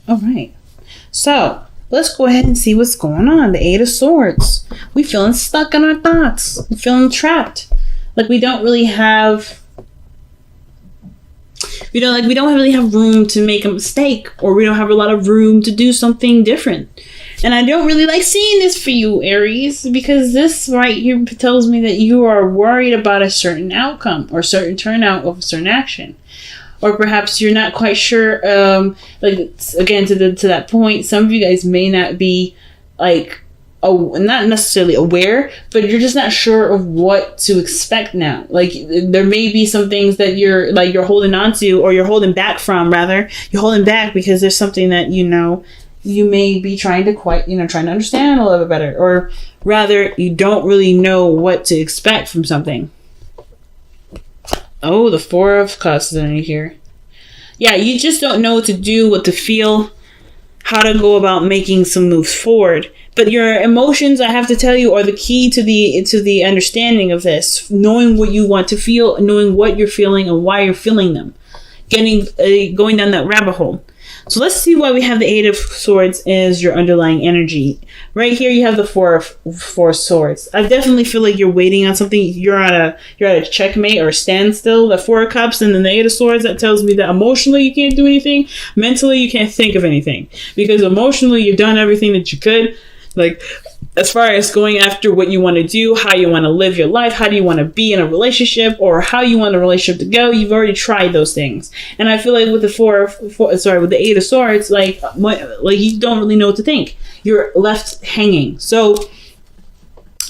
All right. So let's go ahead and see what's going on. The Eight of Swords. We feeling stuck in our thoughts. We feeling trapped. Like we don't really have, we don't really have room to make a mistake, or we don't have a lot of room to do something different. And I don't really like seeing this for you, Aries, because this right here tells me that you are worried about a certain outcome or certain turnout of a certain action. Or perhaps you're not quite sure, like, again, to that point, some of you guys may not be, like, not necessarily aware, but you're just not sure of what to expect now. Like, there may be some things that you're holding on to, or you're holding back from, rather. You're holding back because there's something that, you may be trying to trying to understand a little bit better. Or rather, you don't really know what to expect from something. Oh, the Four of Cups is in here. Yeah, you just don't know what to do, what to feel, how to go about making some moves forward. But your emotions, I have to tell you, are the key to the understanding of this. Knowing what you want to feel, knowing what you're feeling and why you're feeling them. Going down that rabbit hole. So let's see why we have the Eight of Swords as your underlying energy. Right here you have the Four of Swords. I definitely feel like you're waiting on something. You're at a checkmate or a standstill. The Four of Cups and then the Eight of Swords, that tells me that emotionally you can't do anything. Mentally you can't think of anything. Because emotionally you've done everything that you could. Like, as far as going after what you want to do, how you want to live your life, how do you want to be in a relationship, or how you want a relationship to go, you've already tried those things. And I feel like with with the Eight of Swords, like you don't really know what to think. You're left hanging. So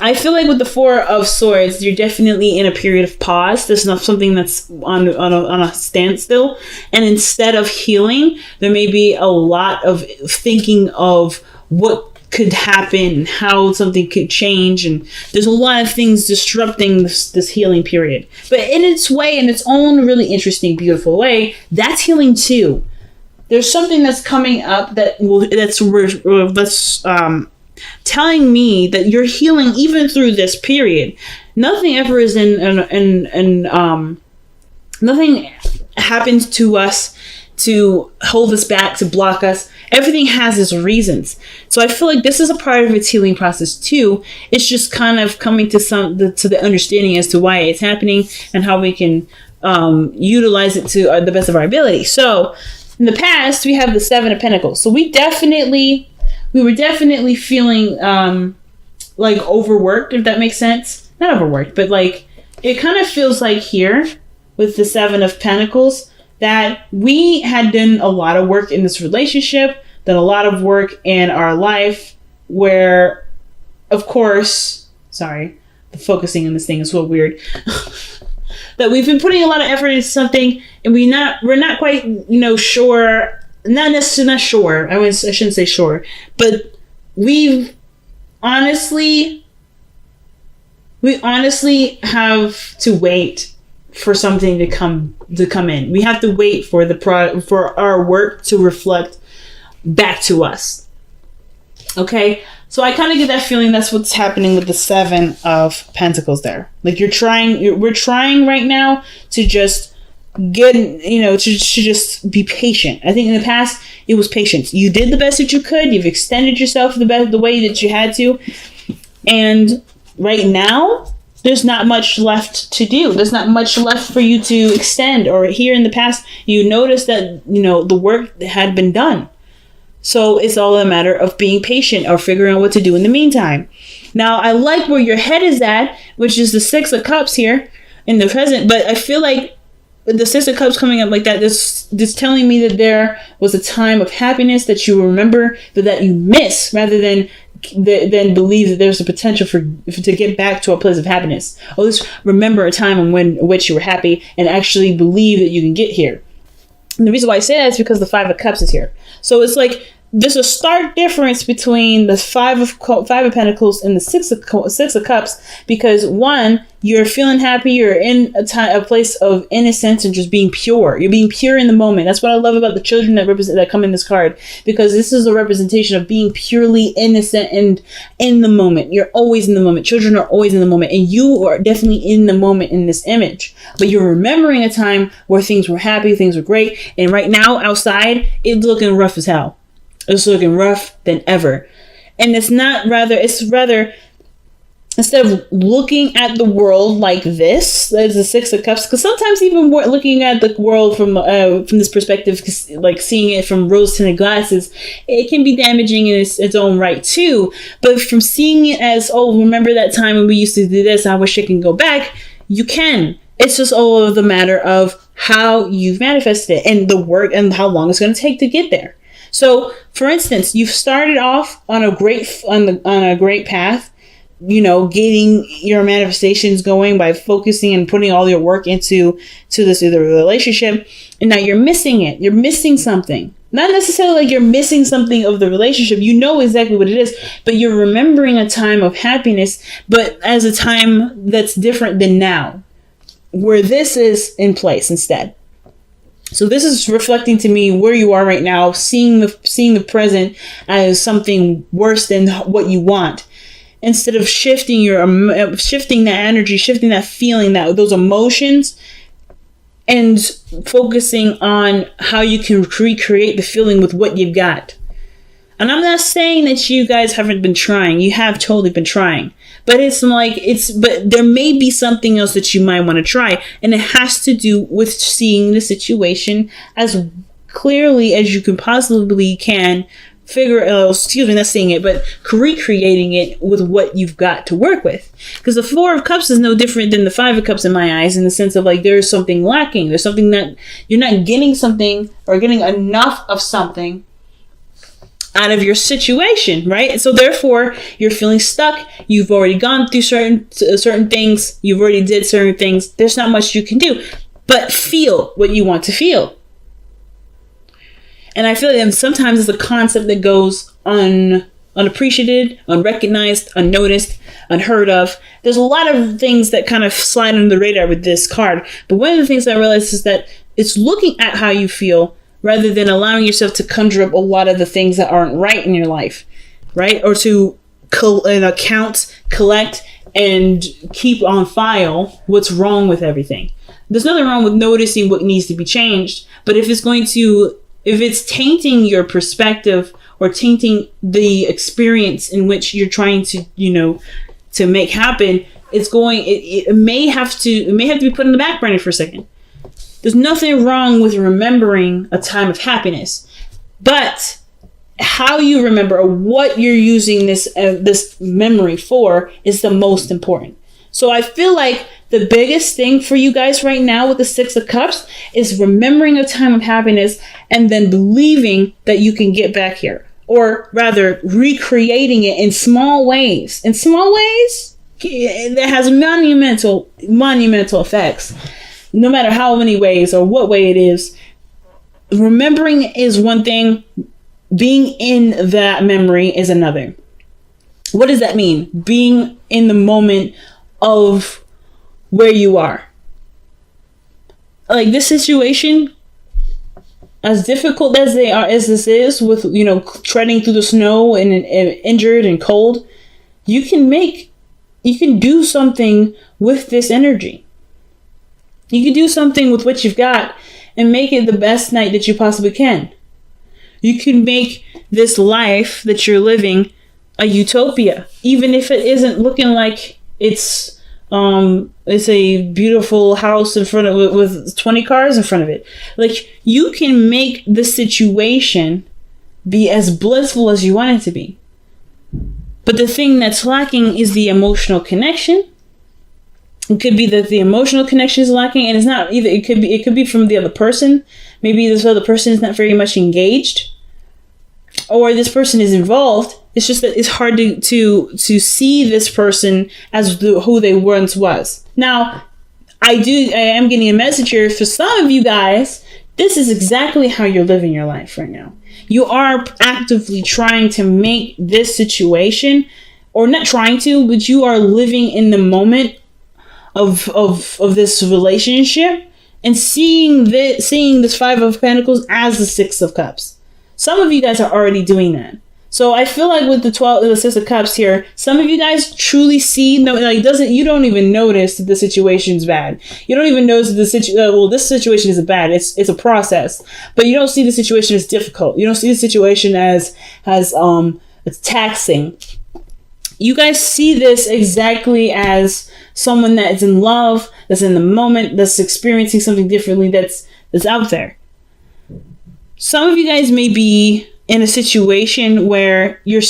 I feel like with the Four of Swords, you're definitely in a period of pause. There's not something that's on a standstill. And instead of healing, there may be a lot of thinking of what could happen, how something could change, and there's a lot of things disrupting this healing period. But in its way, in its own really interesting, beautiful way, that's healing too. There's something that's coming up that's telling me that you're healing even through this period. Nothing ever is nothing happens to us to hold us back, to block us. Everything has its reasons. So I feel like this is a part of its healing process too. It's just kind of coming to the understanding as to why it's happening and how we can utilize it to the best of our ability. So in the past, we have the Seven of Pentacles. So we were definitely feeling like overworked, if that makes sense. Not overworked, but like it kind of feels like here with the Seven of Pentacles that we had done a lot of work in this relationship, done a lot of work in our life where, of course, sorry, the focusing on this thing is so weird, that we've been putting a lot of effort into something and we're not quite, sure, not sure, I shouldn't say sure, but we honestly have to wait for something to come in. We have to wait for for our work to reflect back to us. Okay, so I kind of get that feeling that's what's happening with the Seven of Pentacles there. Like we're trying right now to just get, to just be patient. I think in the past it was patience. You did the best that you could. You've extended yourself the way that you had to, and right now there's not much left to do. There's not much left for you to extend. Or here in the past, you noticed that, the work had been done. So it's all a matter of being patient or figuring out what to do in the meantime. Now, I like where your head is at, which is the Six of Cups here in the present. But I feel like the Six of Cups coming up like that, this telling me that there was a time of happiness that you remember, but that you miss, rather than believe that there's a potential to get back to a place of happiness. Or just remember a time in which you were happy and actually believe that you can get here. And the reason why I say that is because the Five of Cups is here. So it's like there's a stark difference between the Five of Pentacles and the Six of Cups, because one, you're feeling happy, you're in a place of innocence and just being pure. You're being pure in the moment. That's what I love about the children that come in this card, because this is a representation of being purely innocent and in the moment. You're always in the moment. Children are always in the moment, and you are definitely in the moment in this image. But you're remembering a time where things were happy, things were great, and right now outside it's looking rough as hell. It's looking rough than ever. And it's rather, instead of looking at the world like this, as the Six of Cups, because sometimes even looking at the world from this perspective, like seeing it from rose-tinted glasses, it can be damaging in its own right too. But from seeing it as, oh, remember that time when we used to do this, I wish it can go back, you can. It's just all of the matter of how you've manifested it and the work and how long it's going to take to get there. So, for instance, you've started off on a great path, getting your manifestations going by focusing and putting all your work into this other relationship, and now you're missing it. You're missing something. Not necessarily like you're missing something of the relationship. You know exactly what it is, but you're remembering a time of happiness, but as a time that's different than now, where this is in place instead. So this is reflecting to me where you are right now, seeing the present as something worse than what you want. Instead of shifting that energy, shifting that feeling, those emotions, and focusing on how you can recreate the feeling with what you've got. And I'm not saying that you guys haven't been trying. You have totally been trying. But but there may be something else that you might want to try. And it has to do with seeing the situation as clearly as you can possibly can. Not seeing it, but recreating it with what you've got to work with. Because the Four of Cups is no different than the Five of Cups in my eyes, in the sense of like there's something lacking. There's something that you're not getting something or getting enough of something out of your situation, right? So therefore, you're feeling stuck. You've already gone through certain things. You've already did certain things. There's not much you can do, but feel what you want to feel. And I feel like sometimes it's a concept that goes unappreciated, unrecognized, unnoticed, unheard of. There's a lot of things that kind of slide under the radar with this card. But one of the things I realized is that it's looking at how you feel rather than allowing yourself to conjure up a lot of the things that aren't right in your life, right? Or to count, collect, and keep on file what's wrong with everything. There's nothing wrong with noticing what needs to be changed, but if it's tainting your perspective or tainting the experience in which you're trying to, to make happen, it may have to be put in the back burner for a second. There's nothing wrong with remembering a time of happiness, but how you remember or what you're using this memory for is the most important. So I feel like the biggest thing for you guys right now with the Six of Cups is remembering a time of happiness and then believing that you can get back here, or rather recreating it in small ways. In small ways, that has monumental effects. No matter how many ways or what way it is, remembering is one thing. Being in that memory is another. What does that mean? Being in the moment of where you are. Like this situation, as difficult as this is with, treading through the snow and injured and cold, you can do something with this energy. You can do something with what you've got and make it the best night that you possibly can. You can make this life that you're living a utopia, even if it isn't looking like it's a beautiful house in front of it with 20 cars in front of it. Like, you can make the situation be as blissful as you want it to be. But the thing that's lacking is the emotional connection. It could be that the emotional connection is lacking, and it's not either. It could be from the other person. Maybe this other person is not very much engaged, or this person is involved. It's just that it's hard to see this person as who they once was. Now, I am getting a message here for some of you guys. This is exactly how you're living your life right now. You are actively trying to make this situation, or not trying to, but you are living in the moment of this relationship and seeing this Five of Pentacles as the Six of Cups. Some of you guys are already doing that. So I feel like with the 6 of Cups here, some of you guys truly see, no, like you don't even notice that the situation's bad. You don't even notice that this situation isn't bad. It's a process, but you don't see the situation as difficult. You don't see the situation as it's taxing. You guys see this exactly as someone that is in love, that's in the moment, that's experiencing something differently, that's out there. Some of you guys may be in a situation where you're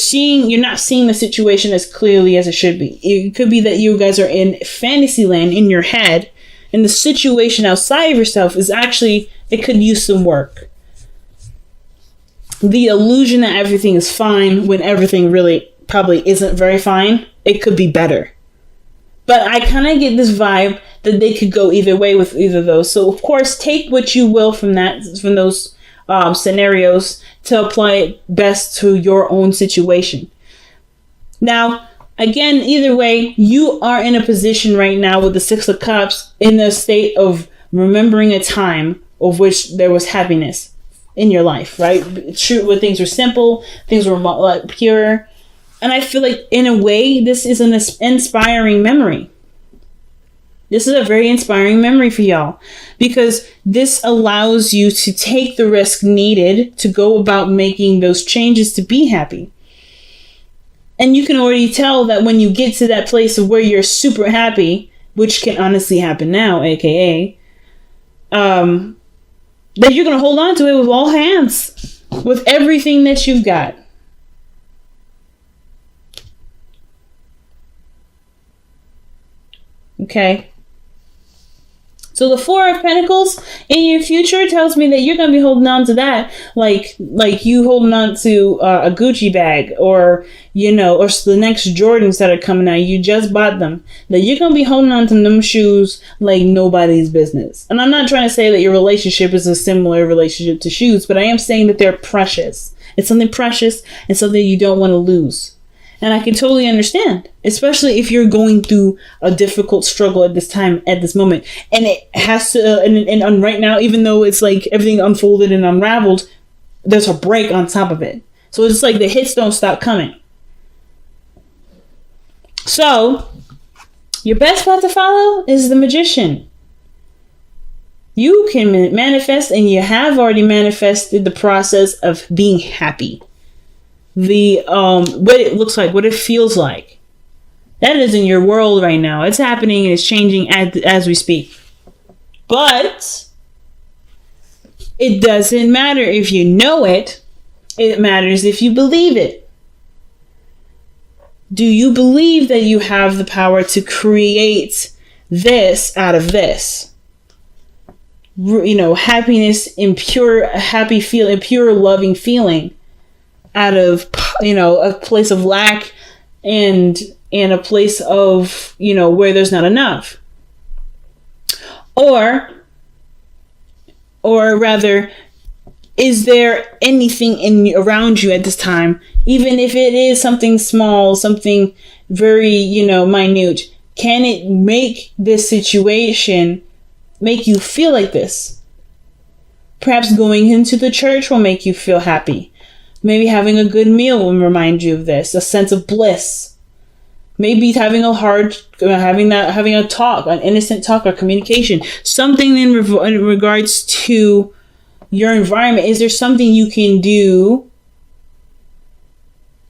not seeing the situation as clearly as it should be. It could be that you guys are in fantasy land in your head, and the situation outside of yourself is actually, it could use some work. The illusion that everything is fine when everything really probably isn't very fine. It could be better. But I kind of get this vibe that they could go either way with either of those. So of course, take what you will from those scenarios to apply it best to your own situation. Now, again, either way, you are in a position right now with the 6 of Cups in the state of remembering a time of which there was happiness in your life, right? True, where things were simple, things were pure. And I feel like, in a way, this is an inspiring memory. This is a very inspiring memory for y'all, because this allows you to take the risk needed to go about making those changes to be happy. And you can already tell that when you get to that place of where you're super happy, which can honestly happen now, aka, that you're going to hold on to it with all hands, with everything that you've got. Okay. So the 4 of Pentacles in your future tells me that you're going to be holding on to that like you holding on to a Gucci bag, or, or the next Jordans that are coming out. You just bought them. That you're going to be holding on to them shoes like nobody's business. And I'm not trying to say that your relationship is a similar relationship to shoes, but I am saying that they're precious. It's something precious and something you don't want to lose. And I can totally understand, especially if you're going through a difficult struggle at this moment. And it has to, and right now, even though it's like everything unfolded and unraveled, there's a break on top of it. So it's like the hits don't stop coming. So your best path to follow is the Magician. You can manifest, and you have already manifested the process of being happy. What it looks like, what it feels like. That is in your world right now. It's happening and it's changing as we speak. But it doesn't matter if you know it. It matters if you believe it. Do you believe that you have the power to create this out of this? Happiness in pure, happy feeling, pure loving feeling, out of, a place of lack and a place of, where there's not enough. Or rather, is there anything around you at this time, even if it is something small, something very, minute, can it make this situation make you feel like this? Perhaps going into the church will make you feel happy. Maybe having a good meal will remind you of this, a sense of bliss. Maybe having a talk, an innocent talk or communication, something in regards to your environment. Is there something you can do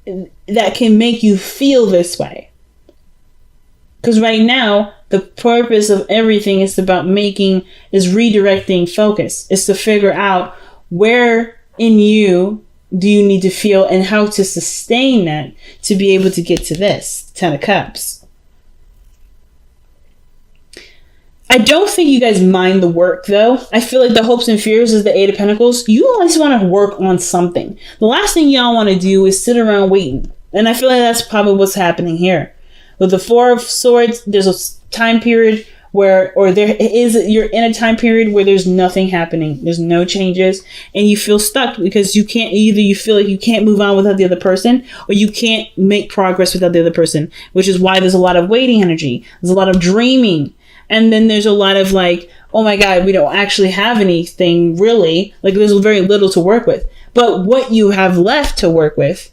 that can make you feel this way? Because right now, the purpose of everything is redirecting focus. It's to figure out where in you do you need to feel and how to sustain that to be able to get to this 10 of Cups. I don't think you guys mind the work, though. I feel like the hopes and fears is the 8 of Pentacles. You always want to work on something. The last thing y'all want to do is sit around waiting. And I feel like that's probably what's happening here. With the 4 of Swords, there's a time period you're in a time period where there's nothing happening. There's no changes, and you feel stuck because you feel like you can't move on without the other person, or you can't make progress without the other person, which is why there's a lot of waiting energy. There's a lot of dreaming. And then there's a lot of like, oh my God, we don't actually have anything really. Like there's very little to work with. But what you have left to work with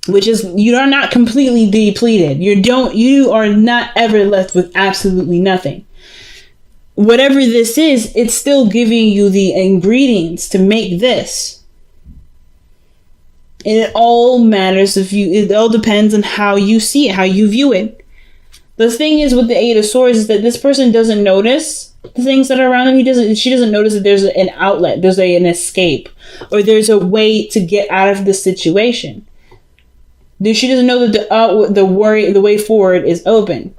which is you are not completely depleted. You are not ever left with absolutely nothing. Whatever this is, it's still giving you the ingredients to make this. And it all matters it all depends on how you see it, how you view it. The thing is with the Eight of Swords is that this person doesn't notice the things that are around him. She doesn't notice that there's an outlet, there's an escape, or there's a way to get out of the situation. She doesn't know that the way forward is open.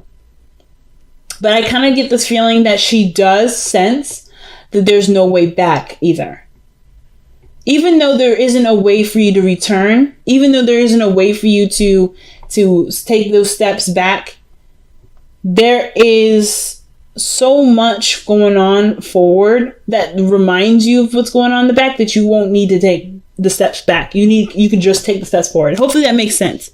But I kind of get this feeling that she does sense that there's no way back either. Even though there isn't a way for you to return, even though there isn't a way for you to take those steps back, there is so much going on forward that reminds you of what's going on in the back that you won't need to take the steps back. You can just take the steps forward. Hopefully that makes sense.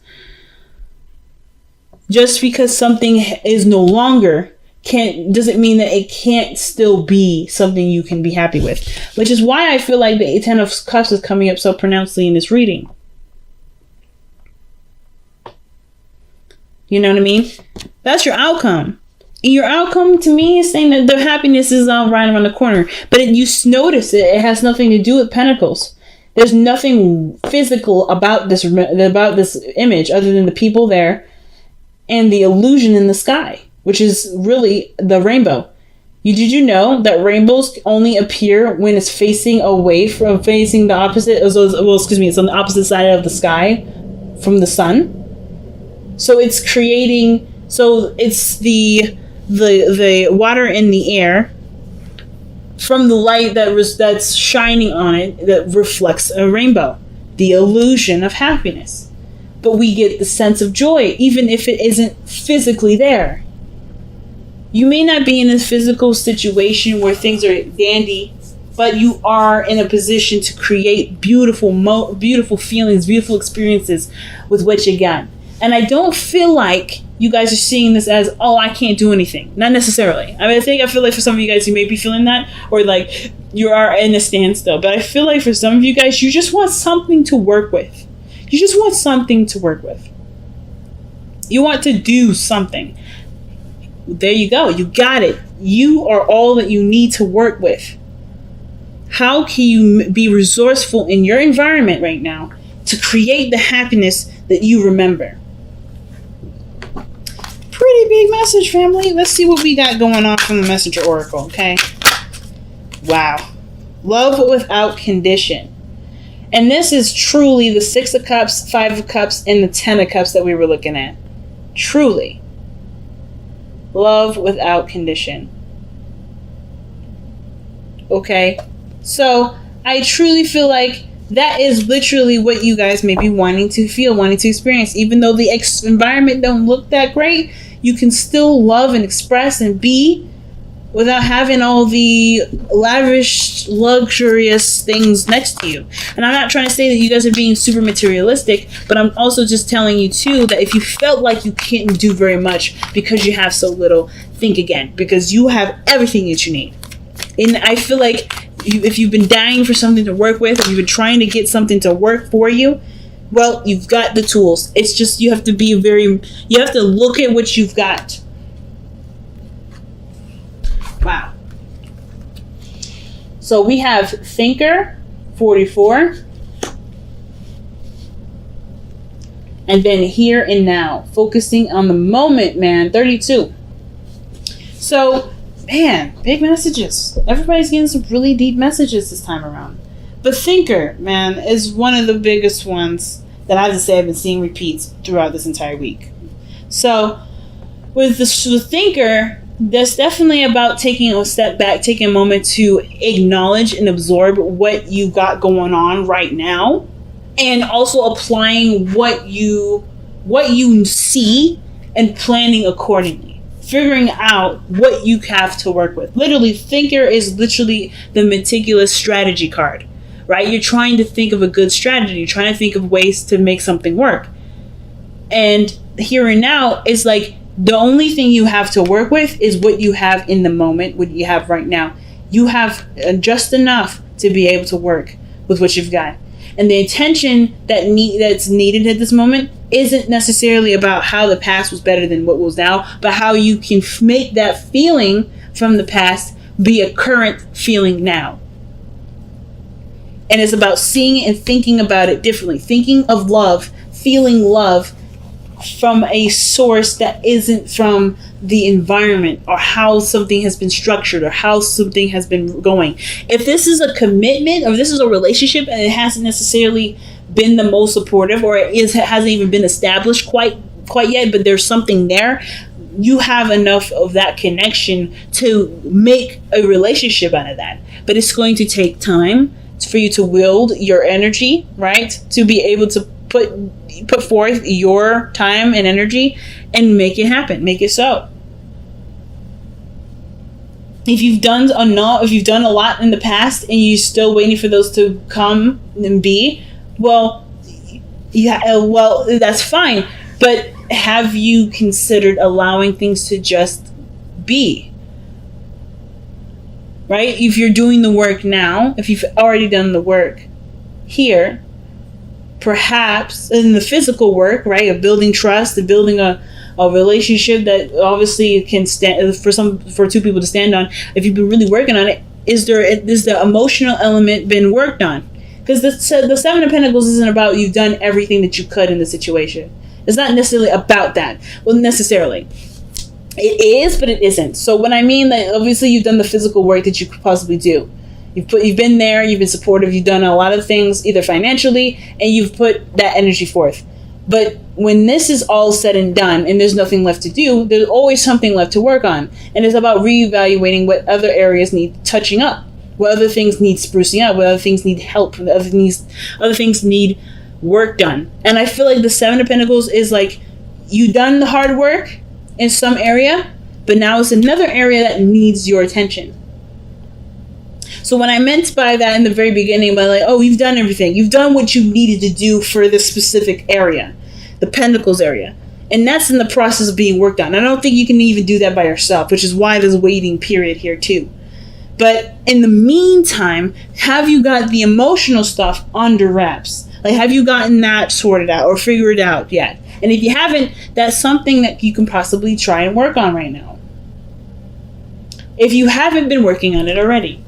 Just because something is no longer doesn't mean that it can't still be something you can be happy with. Which is why I feel like the Ten of Cups is coming up so pronouncedly in this reading. You know what I mean? That's your outcome. And your outcome to me is saying that the happiness is right around the corner. But you notice it has nothing to do with Pentacles. There's nothing physical about this image other than the people there and the illusion in the sky, which is really the rainbow. Did you know that rainbows only appear when it's facing away from facing the opposite? It's on the opposite side of the sky from the sun. So it's creating. So it's the water in the air from the light that's shining on it that reflects a rainbow, the illusion of happiness. But we get the sense of joy, even if it isn't physically there. You may not be in a physical situation where things are dandy, but you are in a position to create beautiful feelings, beautiful experiences with what you got. And I don't feel like you guys are seeing this as, oh, I can't do anything. Not necessarily. I feel like for some of you guys, you may be feeling that, or like you are in a standstill. But I feel like for some of you guys, you just want something to work with. You just want something to work with. You want to do something. There you go. You got it. You are all that you need to work with. How can you be resourceful in your environment right now to create the happiness that you remember? Pretty big message, family. Let's see what we got going on from the Messenger Oracle, okay? Wow. Love without condition. And this is truly the Six of Cups, Five of Cups, and the Ten of Cups that we were looking at. Truly. Love without condition. Okay? So, I truly feel like that is literally what you guys may be wanting to feel, wanting to experience. Even though the environment don't look that great, you can still love and express and be without having all the lavish, luxurious things next to you. And I'm not trying to say that you guys are being super materialistic, but I'm also just telling you too that if you felt like you can't do very much because you have so little, think again, because you have everything that you need. And I feel like if you've been dying for something to work with, if you've been trying to get something to work for you, well, you've got the tools. It's just you have to look at what you've got. Wow. So we have Thinker, 44. And then Here and Now, focusing on the moment, man, 32. So, man, big messages. Everybody's getting some really deep messages this time around. But Thinker, man, is one of the biggest ones that I have to say I've been seeing repeats throughout this entire week. So, with the Thinker, that's definitely about taking a step back, taking a moment to acknowledge and absorb what you got going on right now, and also applying what you see and planning accordingly. Figuring out what you have to work with. Literally, Thinker is literally the meticulous strategy card, right? You're trying to think of a good strategy. You're trying to think of ways to make something work. And Here and Now is like the only thing you have to work with is what you have in the moment, what you have right now. You have just enough to be able to work with what you've got. And the intention that's needed at this moment isn't necessarily about how the past was better than what was now, but how you can make that feeling from the past be a current feeling now. And it's about seeing it and thinking about it differently. Thinking of love, feeling love from a source that isn't from the environment or how something has been structured or how something has been going. If this is a commitment or this is a relationship and it hasn't necessarily been the most supportive, or hasn't even been established quite yet, but there's something there, you have enough of that connection to make a relationship out of that. But it's going to take time for you to wield your energy, right? To be able to put forth your time and energy and make it happen, make it so. If you've done a lot in the past and you're still waiting for those to come and be, well, that's fine. But have you considered allowing things to just be? Right? If you're doing the work now, if you've already done the work here, perhaps in the physical work, right, of building trust and building a relationship that obviously can stand for two people to stand on. If you've been really working on it, is the emotional element been worked on? Because the Seven of Pentacles isn't about you've done everything that you could in the situation. It's not necessarily about that. Well, necessarily. It is, but it isn't. So when I mean that, obviously you've done the physical work that you could possibly do. You've been there, you've been supportive, you've done a lot of things, either financially, and you've put that energy forth. But when this is all said and done and there's nothing left to do, there's always something left to work on. And it's about reevaluating what other areas need touching up, what other things need sprucing up, what other things need help, what other things need work done. And I feel like the Seven of Pentacles is like, you done the hard work in some area, but now it's another area that needs your attention. So what I meant by that in the very beginning, by like, oh, you've done everything. You've done what you needed to do for this specific area, the Pentacles area. And that's in the process of being worked on. I don't think you can even do that by yourself, which is why there's a waiting period here too. But in the meantime, have you got the emotional stuff under wraps? Like, have you gotten that sorted out or figured out yet? And if you haven't, that's something that you can possibly try and work on right now, if you haven't been working on it already.